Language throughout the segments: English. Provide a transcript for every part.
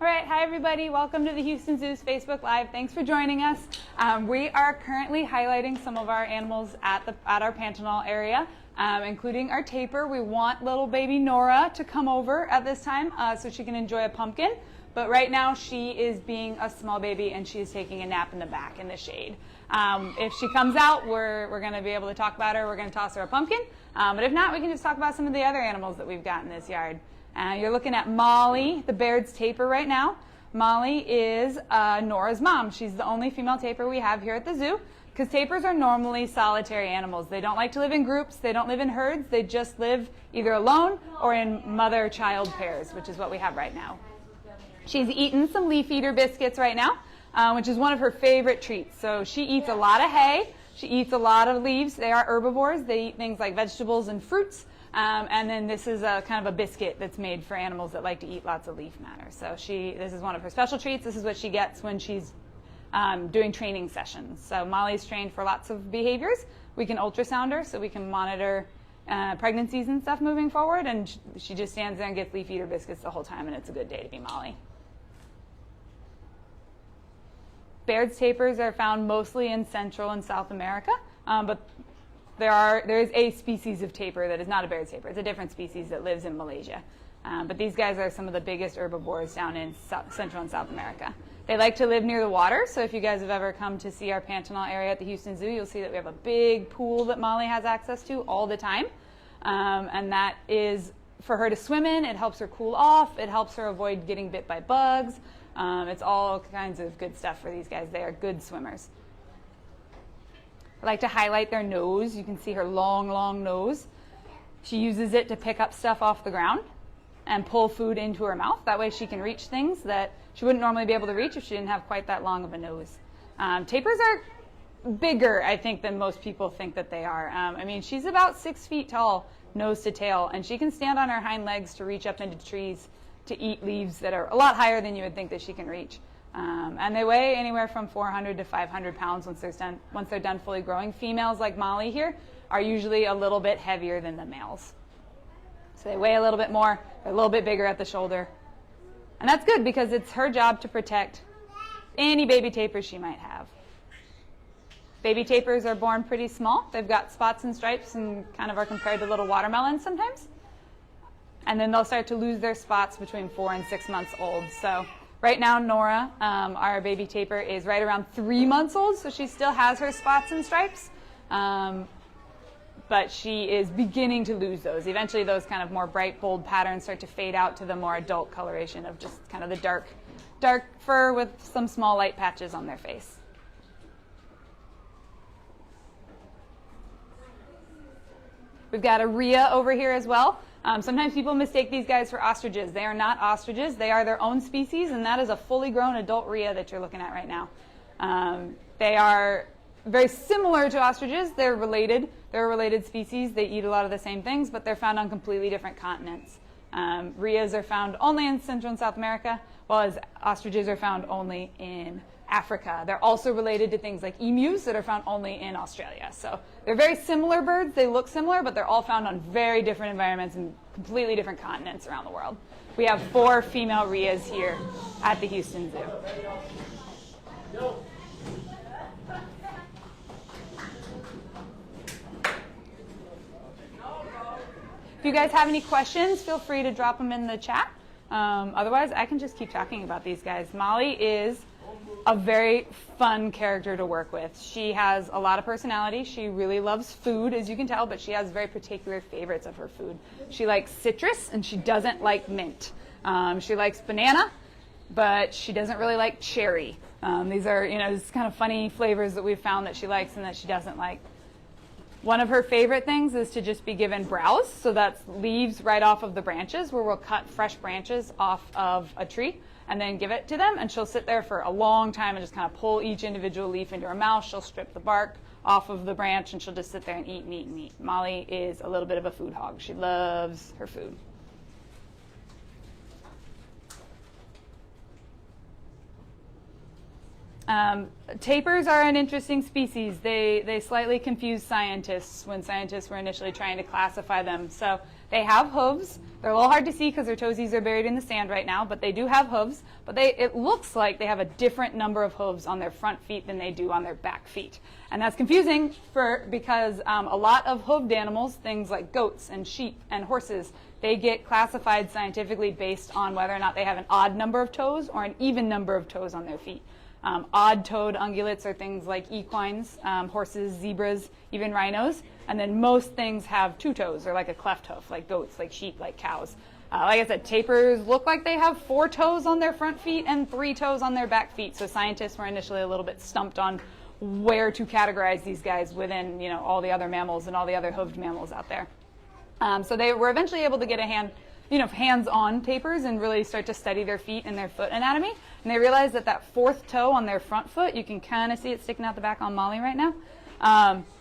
All right, hi everybody. Welcome to the Houston Zoo's Facebook Live. Thanks for joining us. We are currently highlighting some of our animals at our Pantanal area, including our tapir. We want little baby Nora to come over at this time so she can enjoy a pumpkin. But right now she is being a small baby and she is taking a nap in the back in the shade. If she comes out, we're going to be able to talk about her. We're going to toss her a pumpkin. But if not, we can just talk about some of the other animals that we've got in this yard. You're looking at Molly, the Baird's tapir right now. Molly is Nora's mom. She's the only female tapir we have here at the zoo because tapirs are normally solitary animals. They don't like to live in groups. They don't live in herds. They just live either alone or in mother-child pairs, which is what we have right now. She's eating some leaf eater biscuits right now, which is one of her favorite treats. So she eats a lot of hay. She eats a lot of leaves. They are herbivores. They eat things like vegetables and fruits. And then this is a kind of a biscuit that's made for animals that like to eat lots of leaf matter. So this is one of her special treats. This is what she gets when she's doing training sessions. So Molly's trained for lots of behaviors. We can ultrasound her so we can monitor pregnancies and stuff moving forward. And she just stands there and gets leaf eater biscuits the whole time, and it's a good day to be Molly. Baird's tapirs are found mostly in Central and South America, but there is a species of tapir that is not a Baird's tapir. It's a different species that lives in Malaysia. But these guys are some of the biggest herbivores down in Central and South America. They like to live near the water, so if you guys have ever come to see our Pantanal area at the Houston Zoo, you'll see that we have a big pool that Molly has access to all the time. And that is for her to swim in. It helps her cool off. It helps her avoid getting bit by bugs. It's all kinds of good stuff for these guys. They are good swimmers. I like to highlight their nose. You can see her long, long nose. She uses it to pick up stuff off the ground and pull food into her mouth. That way she can reach things that she wouldn't normally be able to reach if she didn't have quite that long of a nose. Tapirs are bigger, I think, than most people think that they are. I mean, she's about 6 feet tall, nose to tail, and she can stand on her hind legs to reach up into trees to eat leaves that are a lot higher than you would think that she can reach. And they weigh anywhere from 400 to 500 pounds once they're done fully growing. Females like Molly here are usually a little bit heavier than the males. So they weigh a little bit more, they're a little bit bigger at the shoulder. And that's good because it's her job to protect any baby tapirs she might have. Baby tapirs are born pretty small. They've got spots and stripes and kind of are compared to little watermelons sometimes. And then they'll start to lose their spots between 4 and 6 months old. So right now, Nora, our baby tapir, is right around 3 months old, so she still has her spots and stripes, but she is beginning to lose those. Eventually, those kind of more bright, bold patterns start to fade out to the more adult coloration of just kind of the dark fur with some small light patches on their face. We've got a rhea over here as well. Sometimes people mistake these guys for ostriches. They are not ostriches. They are their own species, and that is a fully grown adult rhea that you're looking at right now. They are very similar to ostriches. They're related. They're a related species. They eat a lot of the same things, but they're found on completely different continents. Rheas are found only in Central and South America, while ostriches are found only in Africa. They're also related to things like emus that are found only in Australia. So they're very similar birds. They look similar, but they're all found on very different environments and completely different continents around the world. We have 4 female rheas here at the Houston Zoo. If you guys have any questions, feel free to drop them in the chat. Otherwise, I can just keep talking about these guys. Molly is a very fun character to work with. She has a lot of personality. She really loves food, as you can tell, but she has very particular favorites of her food. She likes citrus, and she doesn't like mint. She likes banana, but she doesn't really like cherry. These are, just kind of funny flavors that we've found that she likes and that she doesn't like. One of her favorite things is to just be given browse, so that's leaves right off of the branches, where we'll cut fresh branches off of a tree and then give it to them, and she'll sit there for a long time and just kind of pull each individual leaf into her mouth. She'll strip the bark off of the branch, and she'll just sit there and eat and eat and eat. Molly is a little bit of a food hog. She loves her food. Tapirs are an interesting species. They slightly confuse scientists when scientists were initially trying to classify them. So They have hooves. They're a little hard to see because their toesies are buried in the sand right now, but they do have hooves. But it looks like they have a different number of hooves on their front feet than they do on their back feet. And that's confusing because a lot of hooved animals, things like goats and sheep and horses, they get classified scientifically based on whether or not they have an odd number of toes or an even number of toes on their feet. Odd-toed ungulates are things like equines, horses, zebras, even rhinos. And then most things have 2 toes or like a cleft hoof, like goats, like sheep, like cows. Like I said, tapirs look like they have 4 toes on their front feet and 3 toes on their back feet. So scientists were initially a little bit stumped on where to categorize these guys within, all the other mammals and all the other hoofed mammals out there. So they were eventually able to get hands-on tapirs and really start to study their feet and their foot anatomy. And they realized that 4th toe on their front foot, you can kind of see it sticking out the back on Molly right now.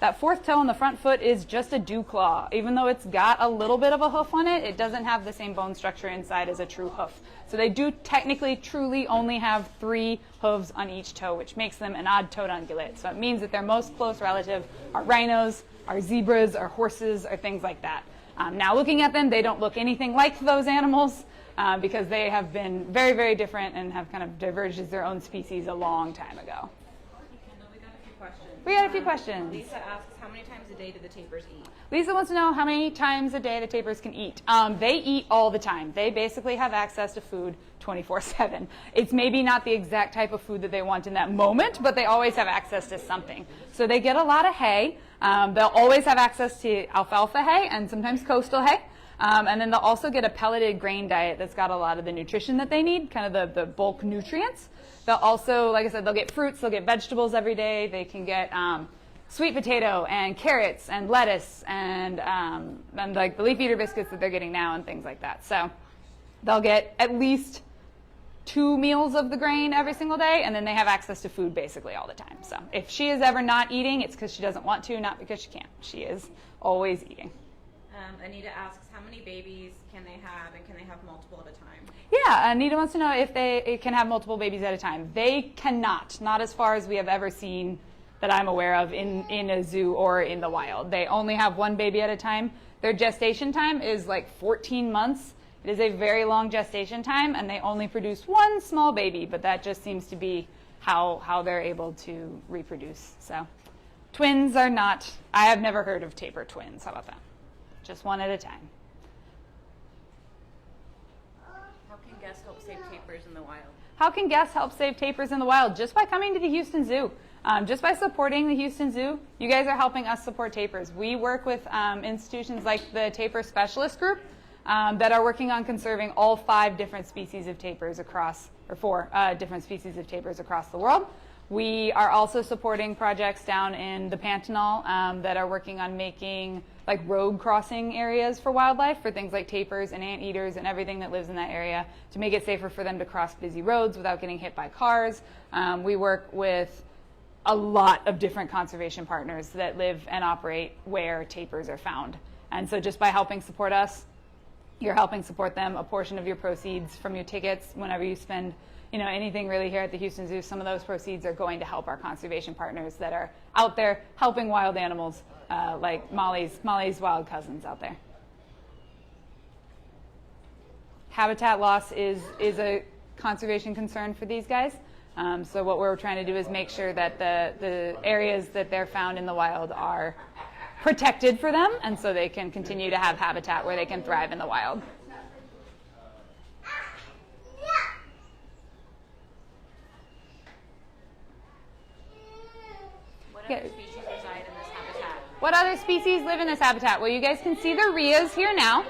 That 4th toe on the front foot is just a dew claw. Even though it's got a little bit of a hoof on it, it doesn't have the same bone structure inside as a true hoof. So they do technically, truly only have 3 hooves on each toe, which makes them an odd-toed ungulate. So it means that their most close relative are rhinos, are zebras, are horses, or things like that. Now looking at them, they don't look anything like those animals because they have been very, very different and have kind of diverged as their own species a long time ago. We got a few questions. Lisa asks, how many times a day do the tapirs eat? Lisa wants to know how many times a day the tapirs can eat. They eat all the time. They basically have access to food 24/7. It's maybe not the exact type of food that they want in that moment, but they always have access to something. So they get a lot of hay. They'll always have access to alfalfa hay and sometimes coastal hay. And then they'll also get a pelleted grain diet that's got a lot of the nutrition that they need, kind of the bulk nutrients. They'll also, like I said, they'll get fruits, they'll get vegetables every day. They can get sweet potato and carrots and lettuce and like the leaf eater biscuits that they're getting now and things like that. So they'll get at least 2 meals of the grain every single day, and then they have access to food basically all the time. So if she is ever not eating, it's because she doesn't want to, not because she can't. She is always eating. Anita asks, how many babies can they have, and can they have multiple at a time? Yeah, Anita wants to know if they can have multiple babies at a time. They cannot, not as far as we have ever seen that I'm aware of in a zoo or in the wild. They only have 1 baby at a time. Their gestation time is like 14 months. It is a very long gestation time, and they only produce 1 small baby, but that just seems to be how they're able to reproduce. So twins are not, I have never heard of tapir twins. How about that? Just 1 at a time. How can guests help save tapirs in the wild? How can guests help save tapirs in the wild? Just by coming to the Houston Zoo. Just by supporting the Houston Zoo, you guys are helping us support tapirs. We work with institutions like the Tapir Specialist Group that are working on conserving all 5 different species of tapirs across, or 4 different species of tapirs across the world. We are also supporting projects down in the Pantanal that are working on making like road crossing areas for wildlife, for things like tapirs and anteaters and everything that lives in that area, to make it safer for them to cross busy roads without getting hit by cars. We work with a lot of different conservation partners that live and operate where tapirs are found. And so just by helping support us, you're helping support them. A portion of your proceeds from your tickets, whenever you spend anything really here at the Houston Zoo, some of those proceeds are going to help our conservation partners that are out there helping wild animals like Molly's wild cousins out there. Habitat loss is a conservation concern for these guys. So what we're trying to do is make sure that the areas that they're found in the wild are protected for them, and so they can continue to have habitat where they can thrive in the wild. What other species reside in this habitat? What other species live in this habitat? Well, you guys can see the rheas here now.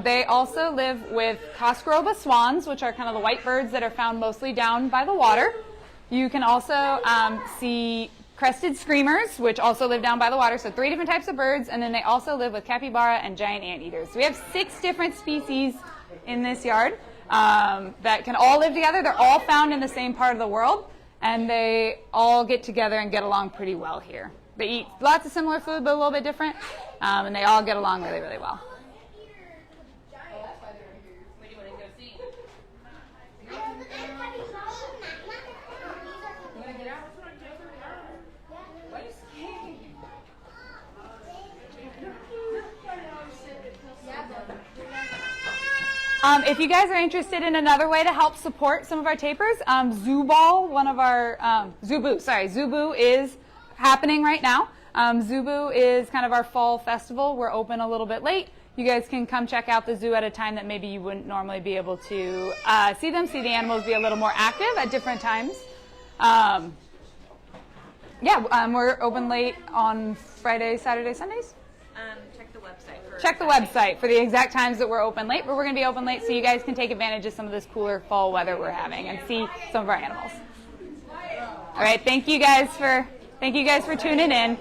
They also live with Coscoroba swans, which are kind of the white birds that are found mostly down by the water. You can also see crested screamers, which also live down by the water, so 3 different types of birds, and then they also live with capybara and giant anteaters. So we have 6 different species in this yard that can all live together. They're all found in the same part of the world, and they all get together and get along pretty well here. They eat lots of similar food, but a little bit different, and they all get along really, really well. If you guys are interested in another way to help support some of our tapirs, Zoo Ball, one of our, Zubu is happening right now. Zubu is kind of our fall festival. We're open a little bit late. You guys can come check out the zoo at a time that maybe you wouldn't normally be able to see them, see the animals be a little more active at different times. We're open late on Fridays, Saturdays, Sundays. Check the website for the exact times that we're open late, but we're going to be open late so you guys can take advantage of some of this cooler fall weather we're having and see some of our animals. All right, thank you guys for tuning in.